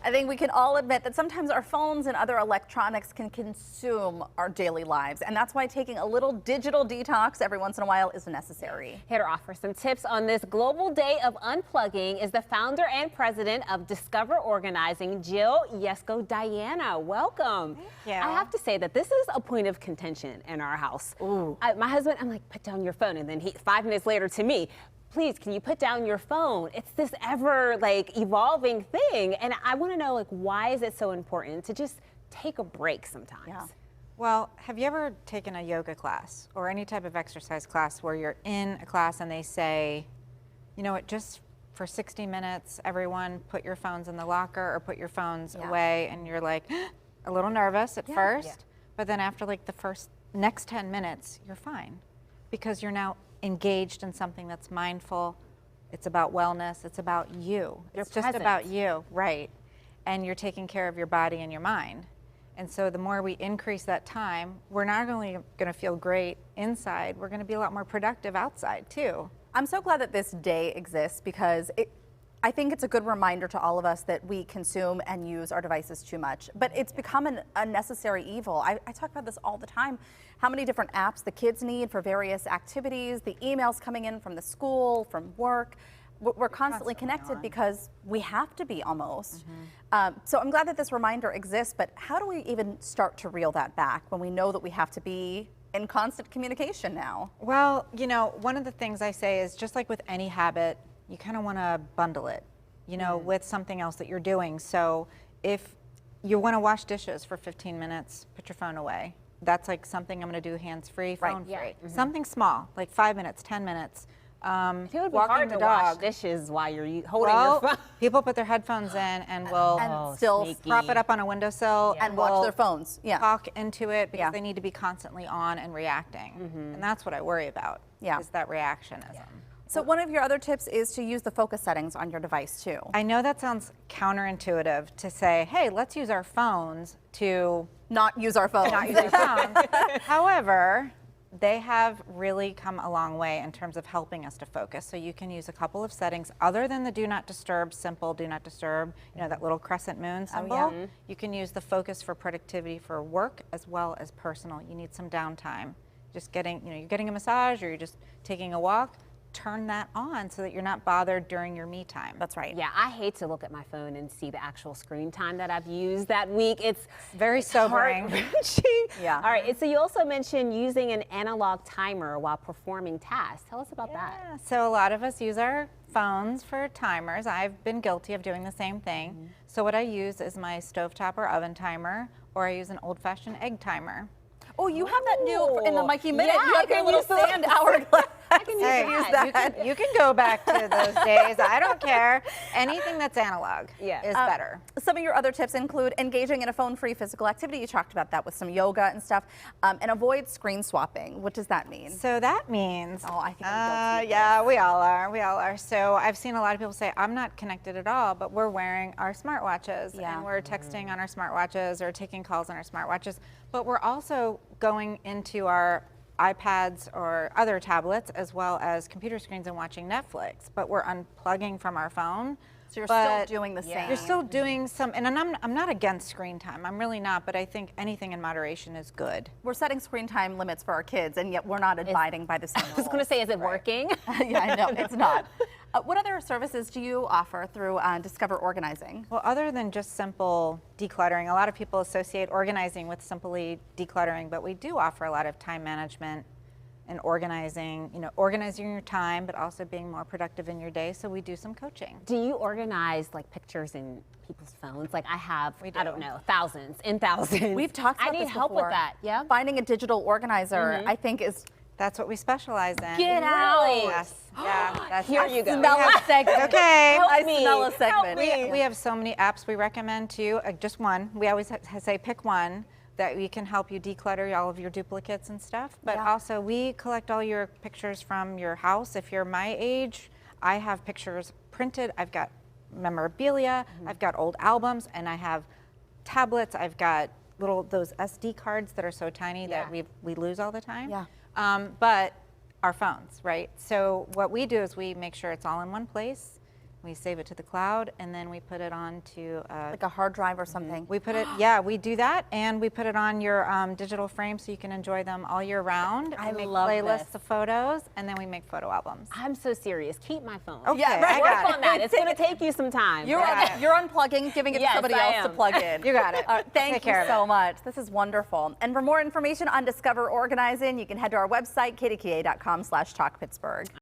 I think we can all admit that sometimes our phones and other electronics can consume our daily lives, and that's why taking a little digital detox every once in a while is necessary. Here to offer some tips on this global day of unplugging is the founder and president of Discover Organizing, Yesko Diana. Welcome. Thank you. I have to say that this is a point of contention in our house. My husband, I'm like, put down your phone, and then 5 minutes later to me, please, can you put down your phone? It's this ever evolving thing. And I want to know why is it so important to just take a break sometimes? Yeah. Well, have you ever taken a yoga class or any type of exercise class where you're in a class and they say, you know what, just for 60 minutes, everyone put your phones in the locker or put your phones away, and you're like a little nervous at first, but then after the next 10 minutes, you're fine because you're now engaged in something that's mindful. It's about wellness. It's about you. It's just about you, right? And you're taking care of your body and your mind. And so the more we increase that time, we're not only going to feel great inside, we're going to be a lot more productive outside too. I'm so glad that this day exists because I think it's a good reminder to all of us that we consume and use our devices too much, but it's become an unnecessary evil. I talk about this all the time, how many different apps the kids need for various activities, the emails coming in from the school, from work. We're constantly connected because we have to be almost. So I'm glad that this reminder exists, but how do we even start to reel that back when we know that we have to be in constant communication now? Well, you know, one of the things I say is just like with any habit, you kind of want to bundle it, you know, with something else that you're doing. So if you want to wash dishes for 15 minutes, put your phone away. That's something I'm going to do hands-free, phone-free. Something small, like 5 minutes, 10 minutes. It would be hard to wash dishes while you're holding your phone. People put their headphones in and will still prop it up on a windowsill and watch their phones. Talk into it because they need to be constantly on and reacting. And that's what I worry about, is that reactionism. So one of your other tips is to use the focus settings on your device too. I know that sounds counterintuitive to say, hey, let's use our phones to not use our phones. Not use our phones. However, they have really come a long way in terms of helping us to focus. So you can use a couple of settings other than the do not disturb, simple do not disturb, you know, that little crescent moon symbol. You can use the focus for productivity for work as well as personal. You need some downtime. Just getting, you know, you're getting a massage or you're just taking a walk. Turn that on so that you're not bothered during your me time. That's right. Yeah, I hate to look at my phone and see the actual screen time that I've used that week. It's very sobering. Yeah. All right, so you also mentioned using an analog timer while performing tasks. Tell us about that. So a lot of us use our phones for timers. I've been guilty of doing the same thing. So what I use is my stovetop or oven timer, or I use an old-fashioned egg timer. Oh, you have that new in the Mikey Minute. You have your little sand hourglass. I can use that. You can go back to those days. I don't care. Anything that's analog is better. Some of your other tips include engaging in a phone-free physical activity. You talked about that with some yoga and stuff. And avoid screen swapping. What does that mean? So that means, I think I'm guilty. yeah, we all are. We all are. So I've seen a lot of people say, I'm not connected at all, but we're wearing our smartwatches and we're texting on our smartwatches or taking calls on our smartwatches. But we're also going into our iPads or other tablets as well as computer screens and watching Netflix, but we're unplugging from our phone. So you're still doing the same. You're still doing some, and I'm not against screen time. I'm really not, but I think anything in moderation is good. We're setting screen time limits for our kids, and yet we're not abiding by the same rules. I was going to say, is it working? Yeah, I know, it's not. What other services do you offer through Discover Organizing? Well, other than just simple decluttering, a lot of people associate organizing with simply decluttering, but we do offer a lot of time management and organizing, you know, organizing your time, but also being more productive in your day. So we do some coaching. Do you organize pictures in people's phones? Like I have, I don't know, thousands and thousands. We've talked about this I need help with that. Yeah. Finding a digital organizer, I think is. That's what we specialize in. Get out. Yes. Yeah. That's Here you go. Smell a segment. Okay. I smell a segment. We have so many apps we recommend to you. Just one. We always say pick one that we can help you declutter all of your duplicates and stuff. But also we collect all your pictures from your house. If you're my age, I have pictures printed. I've got memorabilia. I've got old albums, and I have tablets. I've got those SD cards that are so tiny that we lose all the time. Yeah. But our phones, right? So what we do is we make sure it's all in one place. we save it to the cloud, and then we put it onto Like a hard drive or something. we put it, yeah, we do that, and we put it on your digital frame so you can enjoy them all year round. I We make love playlists this. of photos, and then we make photo albums. I'm so serious. Keep my phone. Okay, Yeah, right. I Work got it. on that. It's going to take you some time. You're, Got it. you're unplugging, giving it Yes, to somebody I else to am. plug in. You got it. Thank Take care you of so it. much. This is wonderful. And for more information on Discover Organizing, you can head to our website, kdka.com/talkpittsburgh.